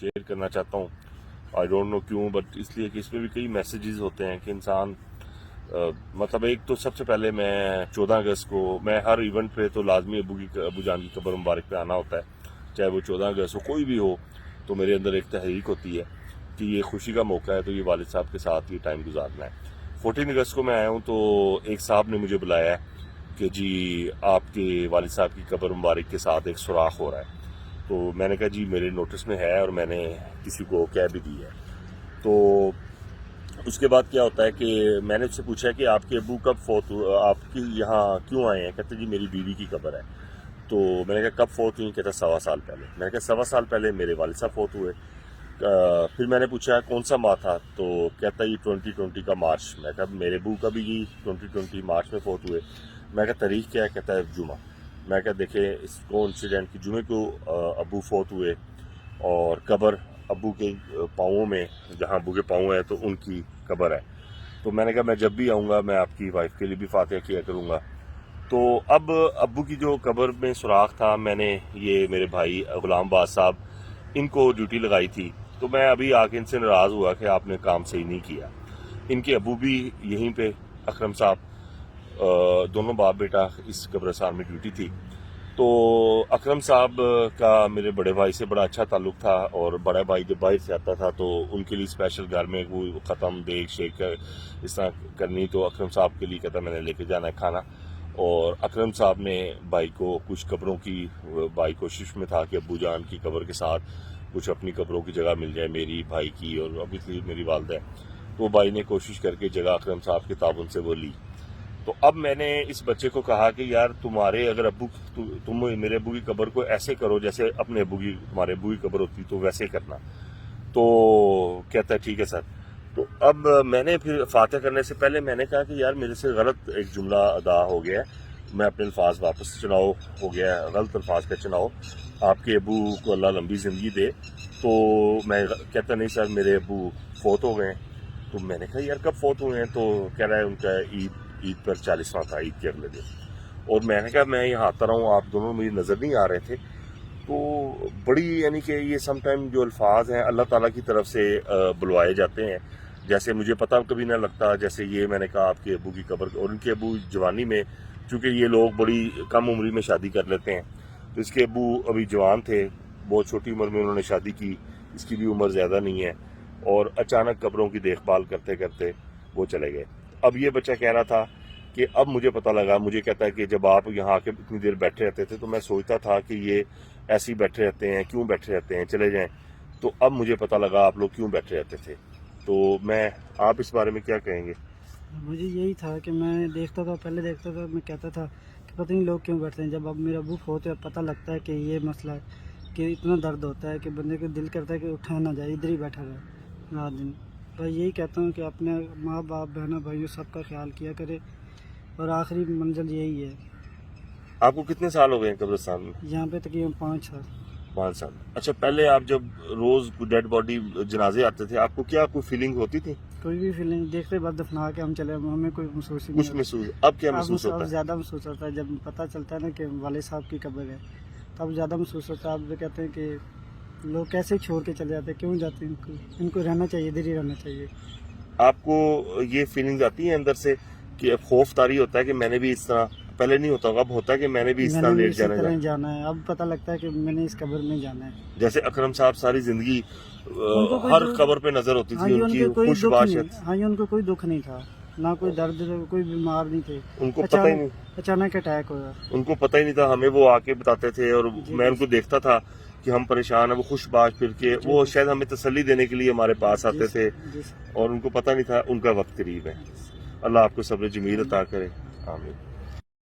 Share کرنا چاہتا ہوں. آئی ڈونٹ نو کیوں، بٹ اس لیے کہ اس میں بھی کئی میسیجز ہوتے ہیں کہ انسان مطلب ایک تو سب سے پہلے میں 14 اگست کو میں ہر ایونٹ پہ تو لازمی ابو جان کی قبر مبارک پہ آنا ہوتا ہے، چاہے وہ 14 اگست ہو کوئی بھی ہو. تو میرے اندر ایک تحریک ہوتی ہے کہ یہ خوشی کا موقع ہے تو یہ والد صاحب کے ساتھ یہ ٹائم گزارنا ہے. 14 اگست کو میں آیا ہوں تو ایک صاحب نے مجھے بلایا ہے کہ جی آپ کے والد صاحب کی قبر مبارک کے ساتھ ایک سوراخ ہو رہا ہے. تو میں نے کہا جی میرے نوٹس میں ہے اور میں نے کسی کو کہہ بھی دی ہے. تو اس کے بعد کیا ہوتا ہے کہ میں نے اس سے پوچھا کہ آپ کے ابو کب فوت ہوئے، آپ کی یہاں کیوں آئے ہیں؟ کہتے جی میری بیوی کی قبر ہے. تو میں نے کہا کب فوت ہوئی؟ کہتا 1.25 سال پہلے. میں نے کہا 1.25 سال پہلے میرے والد صاحب فوت ہوئے. پھر میں نے پوچھا کون سا ماہ تھا؟ تو کہتا یہ 2020 کا مارچ. میں کہا میرے ابو کا بھی 2020 مارچ میں فوت ہوئے. میں کہا تاریخ کیا ہے؟ کہتا ہے جمعہ. میں کہا دیکھیں اس کو انسیڈنٹ کی جمعے کو ابو فوت ہوئے اور قبر ابو کے پاؤں میں، جہاں ابو کے پاؤں ہیں تو ان کی قبر ہے. تو میں نے کہا میں جب بھی آؤں گا میں آپ کی وائف کے لیے بھی فاتحہ کیا کروں گا. تو اب ابو کی جو قبر میں سوراخ تھا، میں نے یہ میرے بھائی غلام باز صاحب ان کو ڈیوٹی لگائی تھی. تو میں ابھی آ کے ان سے ناراض ہوا کہ آپ نے کام صحیح نہیں کیا. ان کے ابو بھی یہیں پہ اکرم صاحب، دونوں باپ بیٹا اس قبرستان میں ڈیوٹی تھی. تو اکرم صاحب کا میرے بڑے بھائی سے بڑا اچھا تعلق تھا اور بڑا بھائی جب باہر سے آتا تھا تو ان کے لیے اسپیشل گھر میں وہ ختم دیگ شیک اس طرح کرنی تو اکرم صاحب کے لیے کہتا میں نے لے کے جانا ہے کھانا. اور اکرم صاحب نے بھائی کو کچھ قبروں کی، بھائی کوشش میں تھا کہ ابو جان کی قبر کے ساتھ کچھ اپنی قبروں کی جگہ مل جائے، میری بھائی کی اور ابھی میری والدہ ہے. تو بھائی نے کوشش کر کے جگہ اکرم صاحب کے تعاون سے وہ لی. تو اب میں نے اس بچے کو کہا کہ یار تمہارے اگر تم میرے ابو کی قبر کو ایسے کرو جیسے اپنے ابو کی، تمہارے ابو کی قبر ہوتی تو ویسے کرنا. تو کہتا ہے ٹھیک ہے سر. تو اب میں نے پھر فاتح کرنے سے پہلے میں نے کہا کہ یار میرے سے غلط ایک جملہ ادا ہو گیا ہے، میں اپنے الفاظ واپس چناؤ ہو گیا ہے، غلط الفاظ کا چناؤ. آپ کے ابو کو اللہ لمبی زندگی دے. تو میں کہتا نہیں سر میرے ابو فوت ہو گئے ہیں. تو میں نے کہا یار کب فوت ہوئے ہیں؟ تو کہہ رہا ہے ان کا عید پر 40واں تھا، عید کے اگلے دن. اور میں نے کہا میں یہاں آتا رہا ہوں، آپ دونوں مجھے نظر نہیں آ رہے تھے. تو بڑی یعنی کہ یہ سم ٹائم جو الفاظ ہیں اللہ تعالیٰ کی طرف سے بلوائے جاتے ہیں، جیسے مجھے پتہ کبھی نہ لگتا. جیسے یہ میں نے کہا آپ کے ابو کی قبر، اور ان کے ابو جوانی میں، چونکہ یہ لوگ بڑی کم عمری میں شادی کر لیتے ہیں تو اس کے ابو ابھی جوان تھے، بہت چھوٹی عمر میں انہوں نے شادی کی، اس کی بھی عمر زیادہ نہیں ہے. اور اچانک قبروں کی دیکھ بھال کرتے کرتے وہ چلے گئے. اب یہ بچہ کہہ رہا تھا کہ اب مجھے پتہ لگا، مجھے کہتا ہے کہ جب آپ یہاں آ کے اتنی دیر بیٹھے رہتے تھے تو میں سوچتا تھا کہ یہ ایسے ہی بیٹھے رہتے ہیں، کیوں بیٹھے رہتے ہیں، چلے جائیں. تو اب مجھے پتہ لگا آپ لوگ کیوں بیٹھے رہتے تھے. تو آپ اس بارے میں کیا کہیں گے؟ مجھے یہی تھا کہ میں دیکھتا تھا، پہلے دیکھتا تھا، میں کہتا تھا کہ پتہ نہیں لوگ کیوں بیٹھتے ہیں. جب اب میرا ابو فوت ہے پتہ لگتا ہے کہ یہ مسئلہ ہے، کہ اتنا درد ہوتا ہے کہ بندے کو دل کرتا ہے کہ اٹھا نہ جائے، ادھر ہی بیٹھا رہے رات دن. بس یہی کہتا ہوں کہ اپنے ماں باپ بہنوں بھائیوں سب کا خیال کیا کرے، اور آخری منزل یہی ہے. آپ کو کتنے سال ہو گئے ہیں قبرستان میں؟ یہاں پہ تقریباً 5 سال. 5 سال. اچھا پہلے آپ جب روز ڈیڈ باڈی جنازے آتے تھے آپ کو کیا کوئی فیلنگ ہوتی تھی؟ کوئی بھی فیلنگ دیکھتے بعد دفنا کے ہم چلے، ہمیں کوئی محسوس ہی کچھ نہیں محسوس؟ اب کیا محسوس ہوتا اب ہے؟ زیادہ محسوس ہوتا ہے. جب پتہ چلتا ہے نا کہ والد صاحب کی قبر ہے تب زیادہ محسوس ہوتا ہے. اب کہتے ہیں کہ لوگ کیسے چھوڑ کے چلے جاتے ہیں، کیوں جاتے ہیں؟ ان کو رہنا چاہیے، ادھر ہی رہنا چاہیے. آپ کو یہ فیلنگ آتی ہے اندر سے کہ خوف طاری ہوتا ہے کہ میں نے بھی اس طرح، پہلے نہیں ہوتا اب ہوتا ہے کہ میں نے بھی اس طرح لیٹ اسی طرح جانا ہے. اب پتہ لگتا ہے کہ میں نے اس قبر میں جانا ہے. جیسے اکرم صاحب ساری زندگی ہر قبر پہ نظر ہوتی تھی ان کی خوش باشت. ہاں جی، ان کو کوئی دکھ نہیں تھا، نہ کوئی درد، کوئی بیمار نہیں تھے. ان کو پتہ ہی نہیں، اچانک اٹیک ہوا. ان کو پتہ ہی نہیں تھا. ہمیں وہ آ کے بتاتے تھے اور میں ان کو دیکھتا تھا کہ ہم پریشان ہیں، وہ خوش باش پھر کے وہ شاید ہمیں تسلی دینے کے لیے ہمارے پاس آتے تھے اور ان کو پتہ نہیں تھا ان کا وقت قریب ہے. اللہ آپ کو صبر جمیل عطا کرے. آمین.